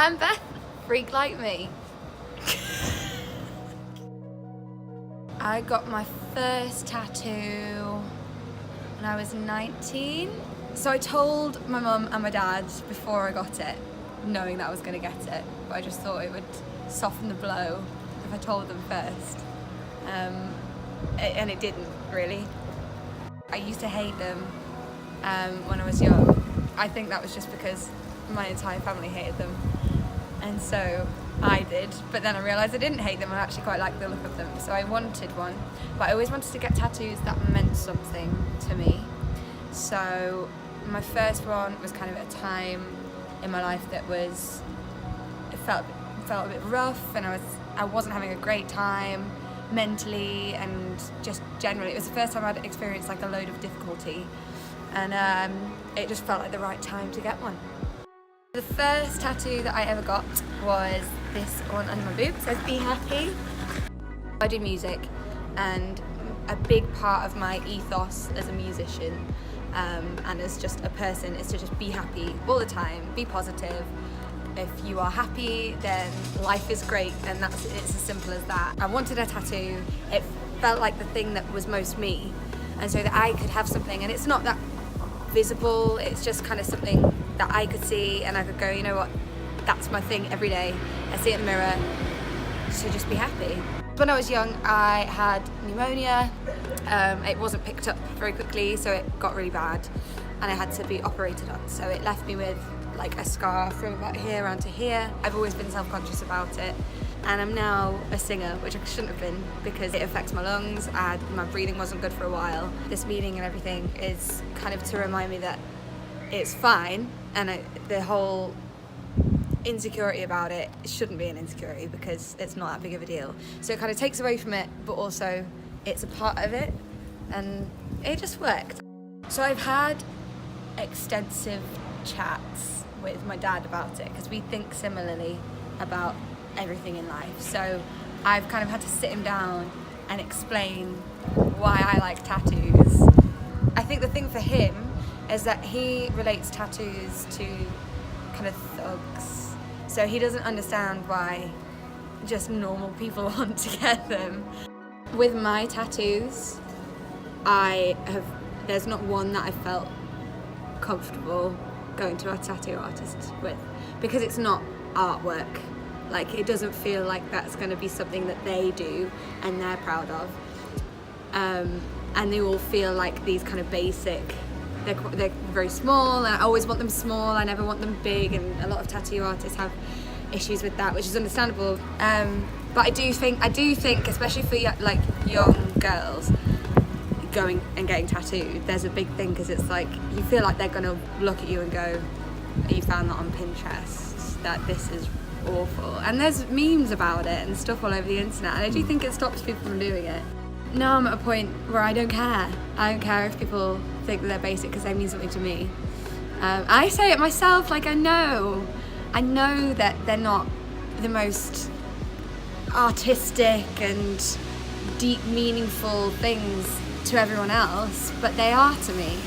I'm Beth, freak like me. I got my first tattoo when I was 19. So I told my mum and my dad before I got it, knowing that I was going to get it, but I just thought it would soften the blow if I told them first. And it didn't, really. I used to hate them when I was young. I think that was just because my entire family hated them, and so I did, but then I realised I didn't hate them and I actually quite liked the look of them, so I wanted one. But I always wanted to get tattoos that meant something to me. So my first one was kind of at a time in my life that was, it felt a bit rough, and I wasn't having a great time mentally and just generally. It was the first time I'd experienced like a load of difficulty, and it just felt like the right time to get one. The first tattoo that I ever got was this one under my boob. It says "Be Happy." I do music, and a big part of my ethos as a musician and as just a person is to just be happy all the time, be positive. If you are happy, then life is great, and it's as simple as that. I wanted a tattoo. It felt like the thing that was most me, and so that I could have something, and it's not that visible, it's just kind of something that I could see and I could go, you know what, that's my thing every day. I see it in the mirror, so just be happy. When I was young, I had pneumonia. It wasn't picked up very quickly, so it got really bad, and I had to be operated on. So it left me with like a scar from about here around to here. I've always been self-conscious about it, and I'm now a singer, which I shouldn't have been because it affects my lungs and my breathing wasn't good for a while. This meeting and everything is kind of to remind me that it's fine, and the whole insecurity about it shouldn't be an insecurity because it's not that big of a deal. So it kind of takes away from it, but also it's a part of it, and it just worked. So I've had extensive chats with my dad about it because we think similarly about everything in life. So I've kind of had to sit him down and explain why I like tattoos. I think the thing for him is that he relates tattoos to kind of thugs. So he doesn't understand why just normal people want to get them. With my tattoos, there's not one that I felt comfortable going to a tattoo artist with, because it's not artwork. Like, it doesn't feel like that's going to be something that they do and they're proud of. And they all feel like these kind of basic, they're very small, and I always want them small, I never want them big, and a lot of tattoo artists have issues with that, which is understandable. But I do think, especially for like young girls going and getting tattooed, there's a big thing, because it's like you feel like they're gonna look at you and go, "You found that on Pinterest, that this is awful." And there's memes about it and stuff all over the internet, and I do think it stops people from doing it. Now I'm at a point where I don't care. I don't care if people think that they're basic, because they mean something to me. I say it myself, like I know that they're not the most artistic and deep, meaningful things to everyone else, but they are to me.